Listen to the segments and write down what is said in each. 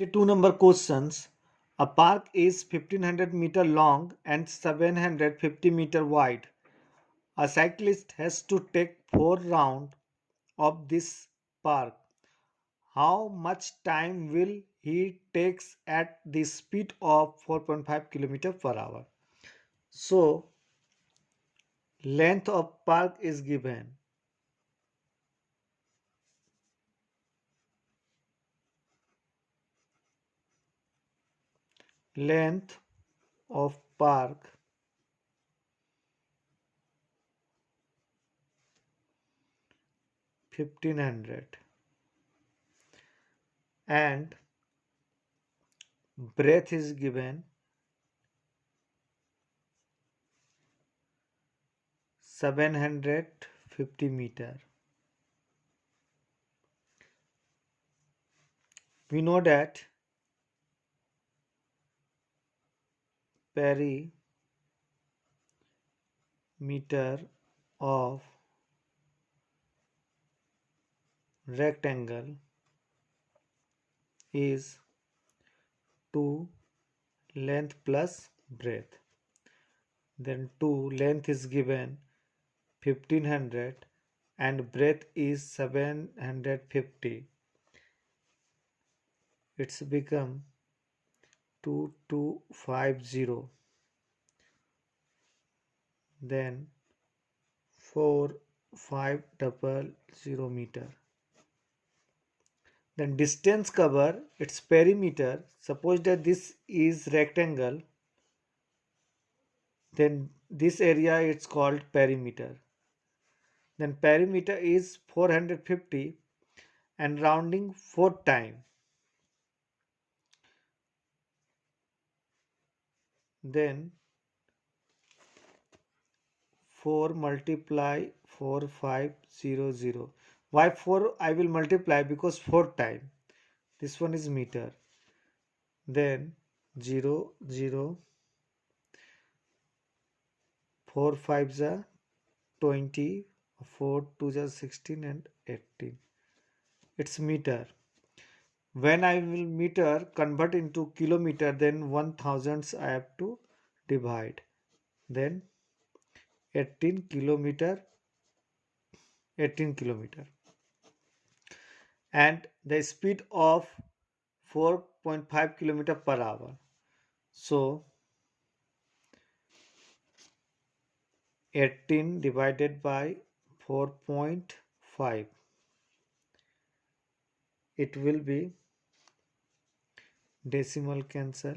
52 number questions. A park is 1500 meter long and 750-meter wide. A cyclist has to take 4 rounds of this park. How much time will he takes at the speed of 4.5 km per hour? So, length of park is given. Length of park 1500 and breadth is given 750 meter. We know that perimeter of rectangle is 2 length plus breadth. Then 2 length is given 1500 and breadth is 750. It's become 2250. Then 4500 meter. Then distance cover, its perimeter. Suppose that this is rectangle, then this area it's called perimeter. Then perimeter is 450 and rounding 4 time. Then 4 multiply 4500. Why 4 I will multiply? Because 4 time. This one is meter. Then 0 0 4 5 are 20, 4 2 are 16 and 18. It's meter. When I will meter convert into kilometer, then 1000s I have to divide. Then 18 kilometer, 18 kilometer. And the speed of 4.5 kilometer per hour. So 18 divided by 4.5, it will be decimal cancel,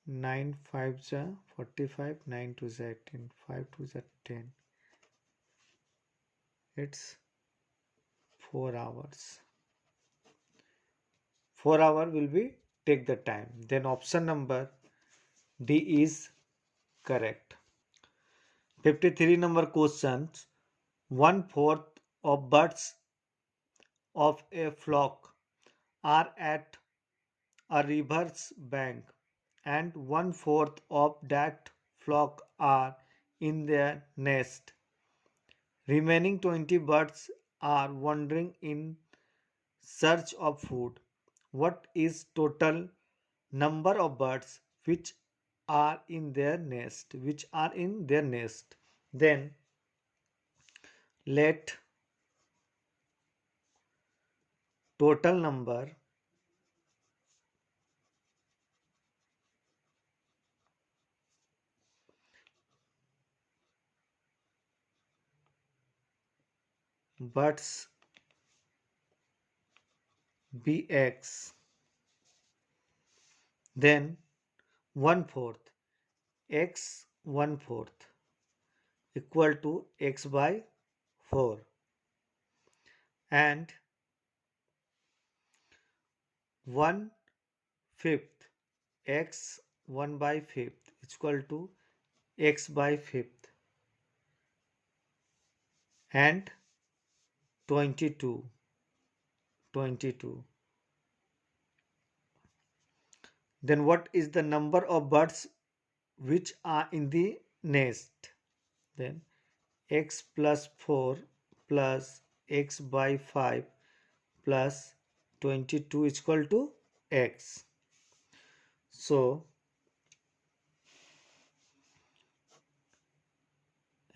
9 5 are 45, 9 2 are 18, 5 2 are 10. It's 4 hours. 4 hour will be take the time. Then option number D is correct. 53 number questions. 1/4 of birds of a flock are at a river's bank, and 1/4 of that flock are in their nest. Remaining 20 birds are wandering in search of food. What is total number of birds which are in their nest? Then let total number birds be x. Then 1/4 x 1/4 equal to x by 4, and 1/5 x 1 by 5th is equal to x by 5th, and 22 22. Then what is the number of birds which are in the nest? Then x plus 4 plus x by 5 plus 22 is equal to x. So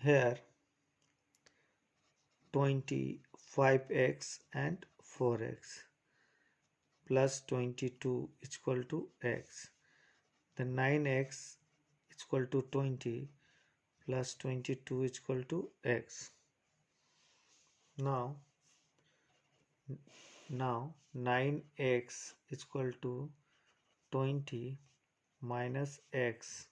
here 25x and 4x plus 22 is equal to x. Then 9x is equal to 20 plus 22 is equal to x. Now 9x is equal to 20 minus x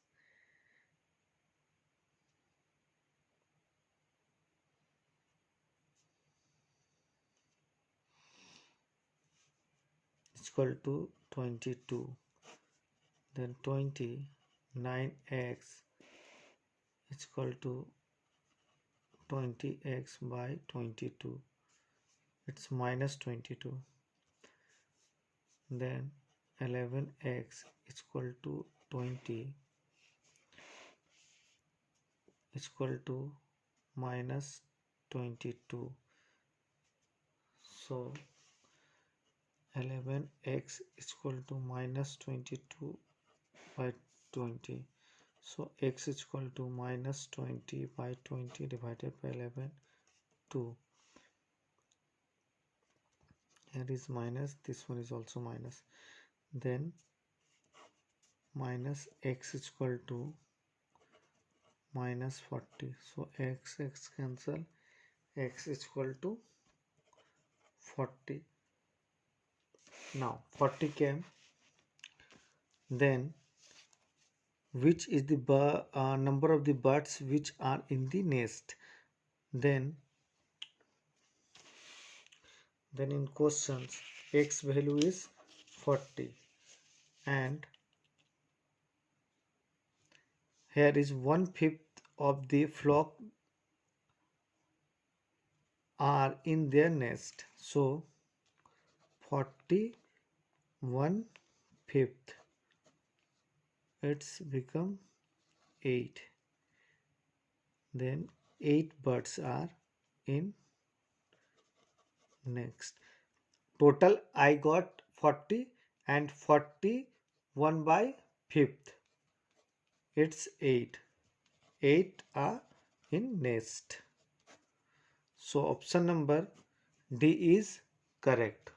is equal to 22. Then 9x is equal to 20x by 22. It's minus 22. Then 11x is equal to 20 is equal to minus 22. So 11x is equal to minus 22 by 20. So x is equal to minus 20 by 20 divided by 11, 2. Here is minus, this one is also minus. Then minus x is equal to minus 40. So x cancel, x is equal to 40. Now 40 came. Then which is the number of the birds which are in the nest? Then in questions x value is 40 and here is 1/5 of the flock are in their nest. So 40 1/5, it's become 8. Then 8 birds are in next. Total I got 40 and 40 1 by 5th. It's 8. 8 are in nest. So option number D is correct.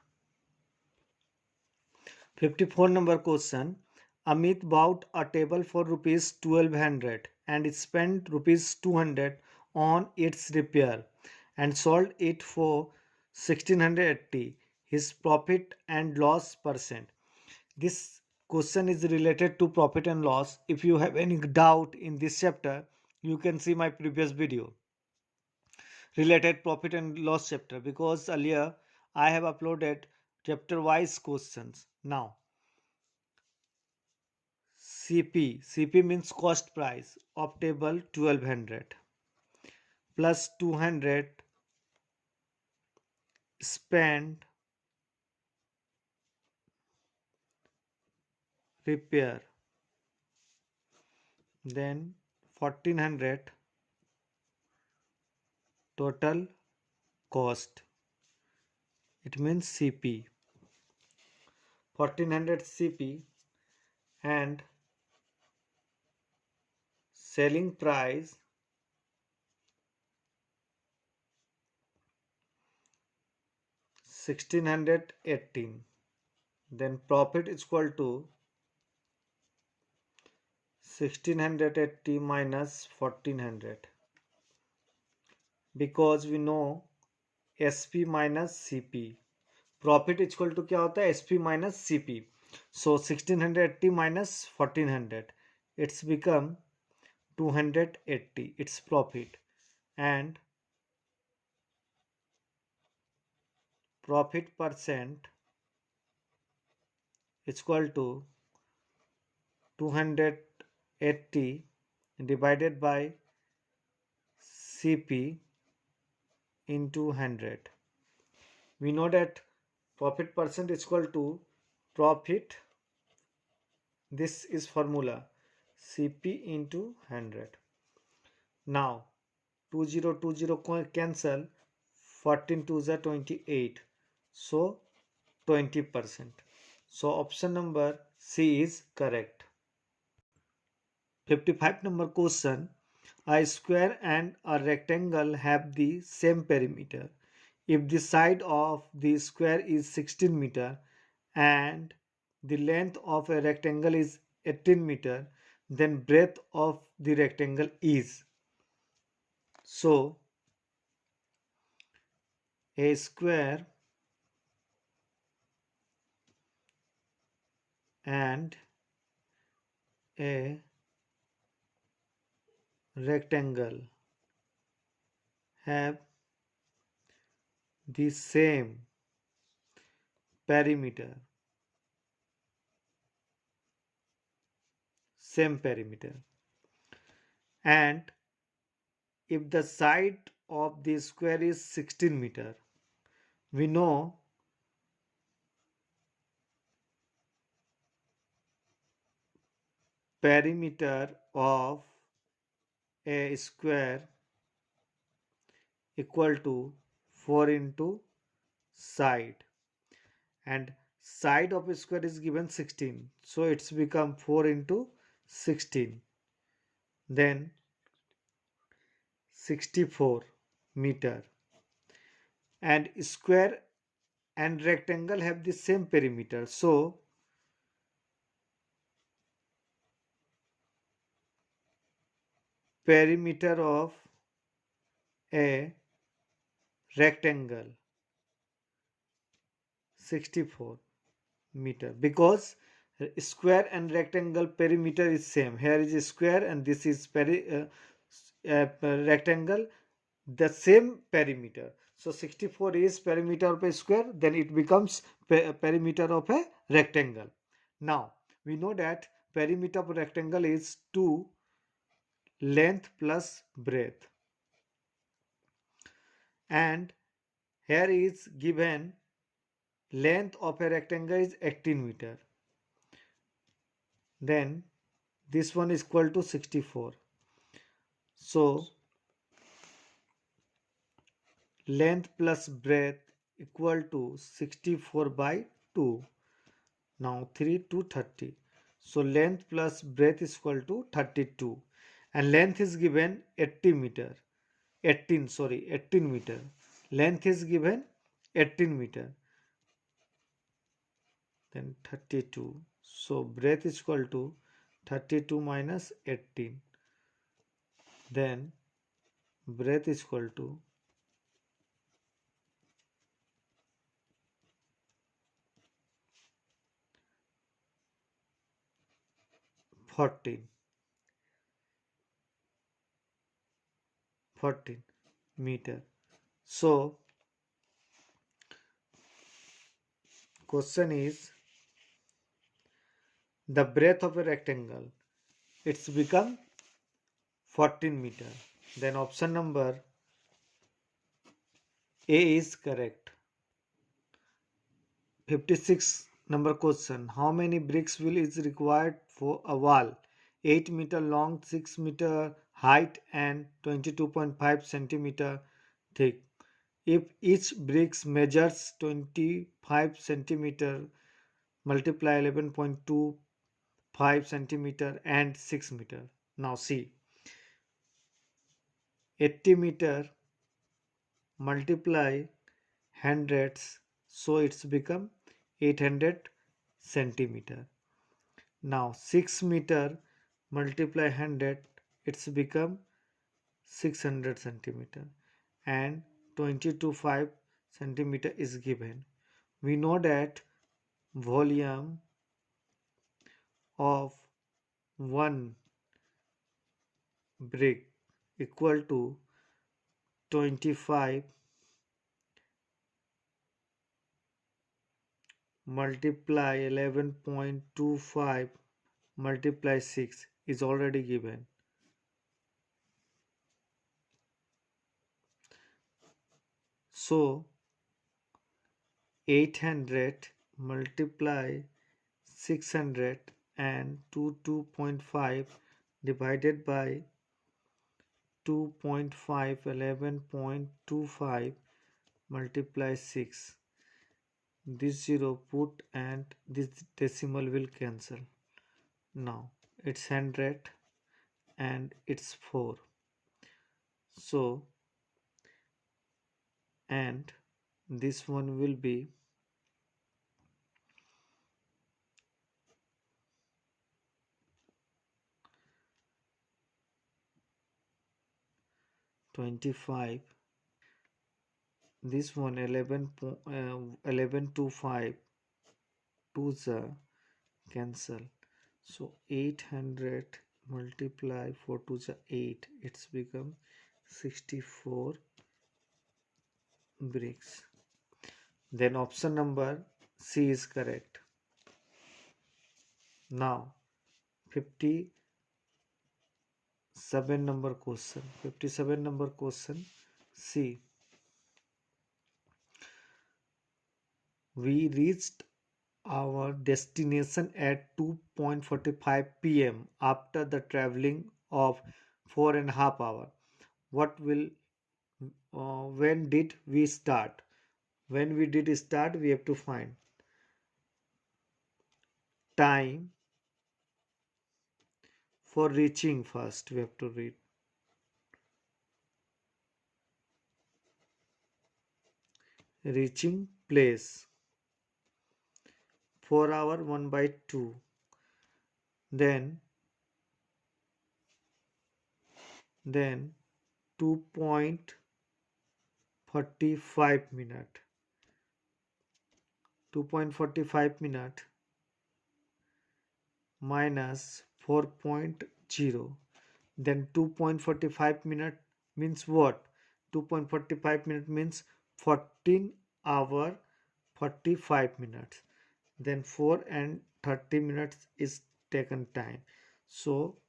54 number question. Amit bought a table for rupees 1200 and spent rupees 200 on its repair and sold it for 1680. His profit and loss percent. This question is related to profit and loss. If you have any doubt in this chapter, you can see my previous video related profit and loss chapter, because earlier I have uploaded chapter wise questions. Now CP means cost price of table 1200 plus 200 spent repair, then 1400 total cost, it means CP. 1400 CP and selling price 1618. Then profit is equal to 1680 minus 1400, because we know SP minus CP. Profit equal to क्या होता है SP minus CP. So 1680 minus 1400, it's become 280. It's profit, and profit percent is equal to 280 divided by CP into 100. We know that profit percent is equal to profit, this is formula, CP into 100. Now 2020 cancel, 14 2s are 28. So 20%. So option number C is correct. 55 number question. A square and a rectangle have the same perimeter. If the side of the square is 16 meter and the length of a rectangle is 18 meter, then breadth of the rectangle is. So a square and a rectangle have the perimeter same perimeter, and if the side of the square is 16 meter, we know perimeter of a square equal to 4 into side, and side of a square is given 16, so it's become 4 into 16, then 64 meter. And square and rectangle have the same perimeter, so perimeter of a rectangle 64 meter, because square and rectangle perimeter is same. Here is a square and this is rectangle, the same perimeter. So 64 is perimeter of a square, then it becomes perimeter of a rectangle. Now we know that perimeter of a rectangle is 2 length plus breadth, and here is given length of a rectangle is 18 meter, then this one is equal to 64. So length plus breadth equal to 64 by 2. Now 3 to 30. So length plus breadth is equal to 32, and length is given 80 meter. 18 meter. Length is given 18 meter. Then 32. So breadth is equal to 32 minus 18. Then breadth is equal to 14 meter. So question is the breadth of a rectangle, it's become 14 meter. Then option number A is correct. 56 number question. How many bricks will is required for a wall 8 meter long, 6 meter height and 22.5 centimeter thick? If each bricks measures 25 centimeter, multiply 11.25 centimeter and 6 meter. Now see, 80 meter multiply hundreds, so it's become 800 centimeter. Now 6 meter multiply 100, it's become 600 centimeter, and 22.5 centimeter is given. We know that volume of one brick equal to 25 multiply 11.25 multiply 6 is already given. So 800 multiply 600 and 22.5 divided by 2.5 11.25 multiply 6 this 0 put and this decimal will cancel. Now it's 100 and it's 4. So, and this one will be 25. This one 11 to 5 to the cancel. So 800 multiply 4 to the 8, it's become 64 bricks. Then option number C is correct. Now 57 number question. 57 number question C. We reached our destination at 2:45 p.m. after the traveling of 4.5 hours. What will when did we start? When we did start, we have to find time for reaching first. We have to read reaching place 4 hour 1 by 2. Then 2.45 minute. 2.45 minute minus 4.0. Then 2.45 minute means what? 2.45 minute means 14 hour 45 minutes. Then 4 and 30 minutes is taken time. So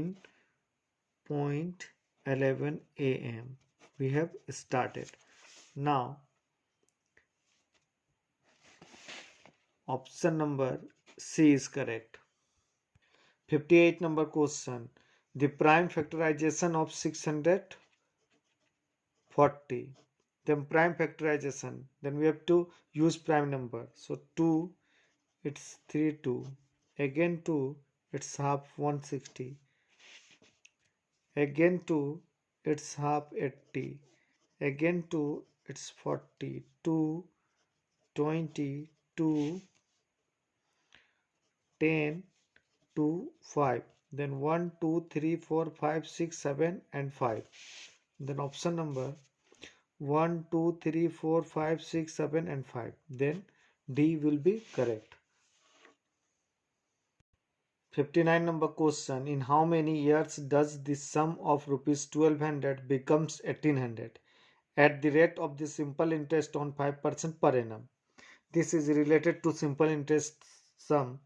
15:11 a.m. we have started. Now option number C is correct. 58 number question. The prime factorization of 640. Then prime factorization. Then we have to use prime number. So 2, it's 3 2. Again 2, it's half 160. Again 2, it's half 80. Again 2, it's 40. 2, 20, 2, 10, 2, 5. Then 1, 2, 3, 4, 5, 6, 7 and 5. Then option number 1, 2, 3, 4, 5, 6, 7 and 5. Then D will be correct. 59 number question. In how many years does the sum of rupees 1200 becomes 1800 at the rate of the simple interest on 5% per annum? This is related to simple interest sum.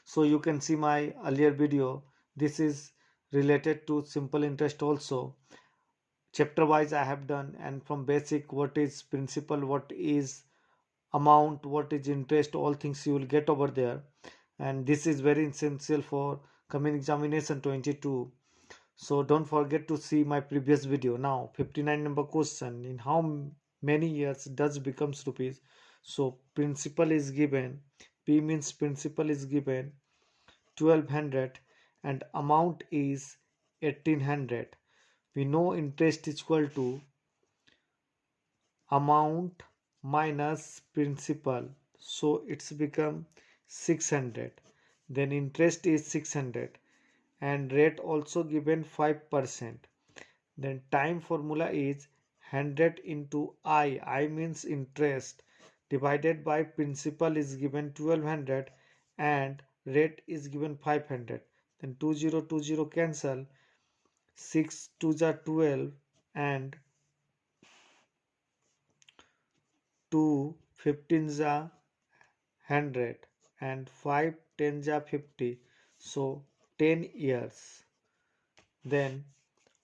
So you can see my earlier video. This is related to simple interest also. Chapter wise I have done, and from basic what is principal, what is amount, what is interest, all things you will get over there. And this is very essential for coming examination 22. So don't forget to see my previous video. Now 59 number question. In how many years does becomes rupees? So principal is given, P means principal is given 1200 and amount is 1800. We know interest is equal to amount minus principal, so it's become 600. Then interest is 600 and rate also given 5%. Then time formula is 100 into I means interest, divided by principal is given 1200 and rate is given 500. Then 2020 cancel, 6 to the 12 and 2 15 the 100 and 5 10 the 50. So 10 years. Then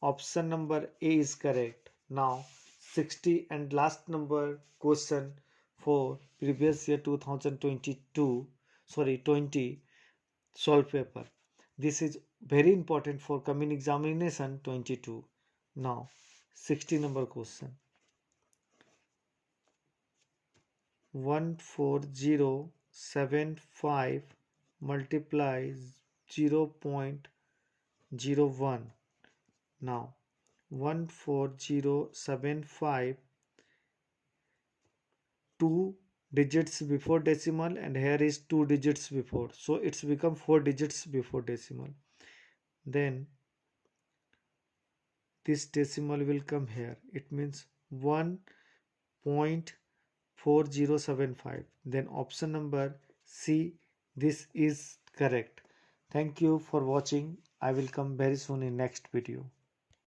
option number A is correct. Now 60 and last number question for previous year 2022, sorry 20 solve paper. This is very important for coming examination 22. Now 60 number question. 14075 multiply 0.01. Now 14075, two digits before decimal, and here is two digits before, so it's become four digits before decimal. Then this decimal will come here, it means 1.4075. Then option number C, this is correct. Thank you for watching. I will come very soon in next video.